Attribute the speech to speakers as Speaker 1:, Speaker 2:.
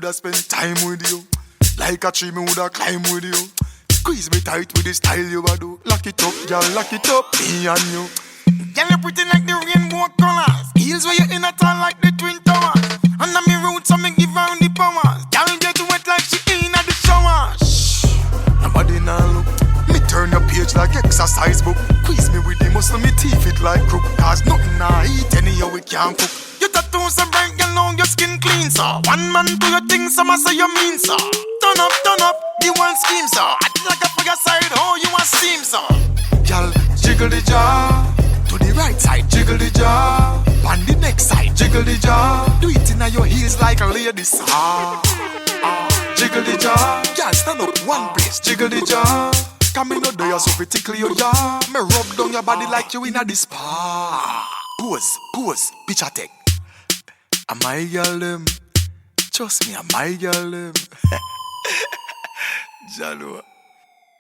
Speaker 1: woulda spend time with you. Like a tree, me woulda climb with you. Squeeze me tight with the style you a do. Lock it up, girl, lock it up, me and you. Girl, you pretty like the rainbow colors. Heels where you in a town like the Twin Towers. Under me roots, so me give her the powers. Girl, get wet like she in at the shower. Shh, nobody now look. Me turn your page like exercise book. Squeeze me with the muscle, me teeth it like crook. Cause nothing I eat, anyhow we can't cook. You tattoos so bright, girl, now your skin clean, so one man do your thing, some say you mean, so turn up, the one scheme, so I like a fire side, oh, you want steam, so girl, jiggle the jaw. To the right side, jiggle the jaw. On the next side, jiggle the jaw. Do it in your heels like a lady. Jiggle the jaw. Girl, stand up one place, jiggle the jaw. Come in, no do you so tickle your jaw. Me rub down your body like you in a the spa. Pose, picture take. Am I girl them? Trust me, am I girl them? Jalo.